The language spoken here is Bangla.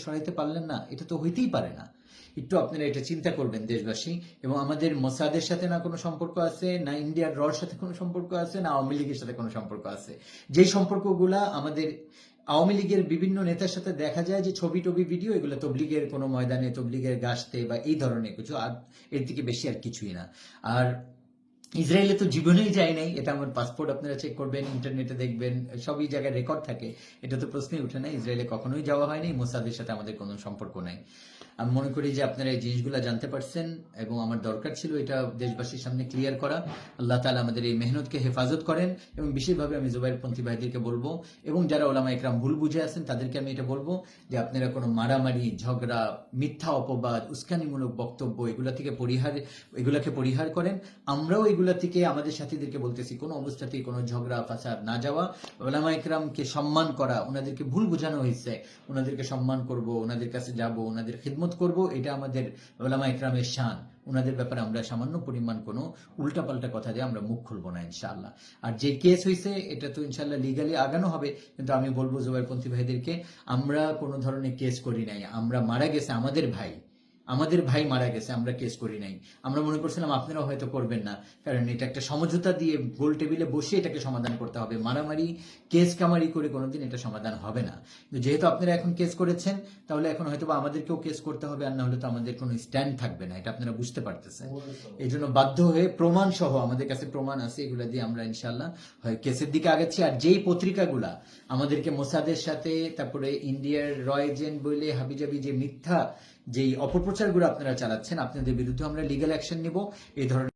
সরাইতে পারলেন না, এটা তো হইতেই পারে না। একটু আপনারা এটা চিন্তা করবেন দেশবাসী। এবং আমাদের মোসাদের সাথে না কোনো সম্পর্ক আছে, না ইন্ডিয়ার রর সাথে কোনো সম্পর্ক আছে, না আওয়ামী লীগের সাথে কোনো সম্পর্ক আছে। যেই সম্পর্কগুলা আমাদের আওয়ামী লীগের বিভিন্ন নেতার সাথে দেখা যায় যে ছবি টবি ভিডিও, এগুলো তবলিগের কোনো ময়দানে তবলিগের গাছতে বা এই ধরনের কিছু, আর এর থেকে বেশি আর কিছুই না। আর ইসরায়েলে তো জীবনেই যায় নাই, এটা আমার পাসপোর্ট আপনারা চেক করবেন, ইন্টারনেটে দেখবেন, সবই জায়গায় রেকর্ড থাকে। এটা তো প্রশ্নই উঠে না, ইসরায়েলে কখনোই যাওয়া হয়নি, মোসাদের সাথে আমাদের কোনো সম্পর্ক নাই। আমি মনে করি যে আপনারা এই জিনিসগুলো জানতে পারছেন এবং আমার দরকার ছিল এটা দেশবাসীর সামনে ক্লিয়ার করা। আল্লাহ তাআলা আমাদের এই মেহনতকে হেফাজত করেন। এবং বিশেষভাবে আমি জুবাইরপন্থী ভাইদেরকে বলবো, এবং যারা ওলামা একরাম ভুল বুঝে আছেন তাদেরকে আমি এটা বলবো যে আপনারা কোনো মারামারি, ঝগড়া, মিথ্যা অপবাদ, উস্কানিমূলক বক্তব্য এগুলাকে পরিহার করেন। আমরাও এগুলা থেকে আমাদের সাথীদেরকে বলতেছি কোনো অবস্থাতেই কোনো ঝগড়া ফাসাদ না যাওয়া, ওলামা একরামকে সম্মান করা, ওনাদেরকে ভুল বোঝানো হয়েছে, ওনাদেরকে সম্মান করব, ওনাদের কাছে যাব, ওনাদের খিদমত করব, এটা আমাদের ওলামা একরামের শান। ওনাদের ব্যাপারে আমরা সামান্য পরিমাণ কোনো উল্টাপাল্টা কথা দিয়ে আমরা মুখ খুলবো না ইনশাআল্লাহ। আর যে কেস হয়েছে এটা তো ইনশাআল্লাহ লিগালি আগানো হবে, কিন্তু আমি বলবো জুবাইরপন্থী ভাইদেরকে, আমরা কোনো ধরনের কেস করি নাই। আমরা মারা গেছে আমাদের ভাই মারা গেছে, আমরা কেস করি নাই। আমরা মনে করছিলাম আপনারাও হয়তো করবেন না, কারণ এটা একটা সমঝোতা দিয়ে গোল টেবিলে বসে এটাকে সমাধান করতে হবে। মারামারি, কেস কামারি করে কোনোদিন এটা সমাধান হবে না। কিন্তু যেহেতু আপনারা এখন কেস করেছেন, তাহলে এখন হয়তো আমাদেরকেও কেস করতে হবে, আর না হলে তো আমাদের কোনো স্ট্যান্ড থাকবে না, এটা আপনারা বুঝতে পারতেছেন। এই জন্য বাধ্য হয়ে প্রমাণ সহ, আমাদের কাছে প্রমাণ আছে, এগুলা দিয়ে আমরা ইনশাল্লাহ হয় কেসের দিকে আগাচ্ছি। আর যেই পত্রিকাগুলা আমাদেরকে মোসাদের সাথে, তারপরে ইন্ডিয়ার র এজেন্ট বলে হাবিজাবি যে মিথ্যা যেই অপপ্রচারগুলো আপনারা চালাচ্ছেন, আপনাদের বিরুদ্ধে আমরা লিগ্যাল অ্যাকশন নিব। এই ধরনের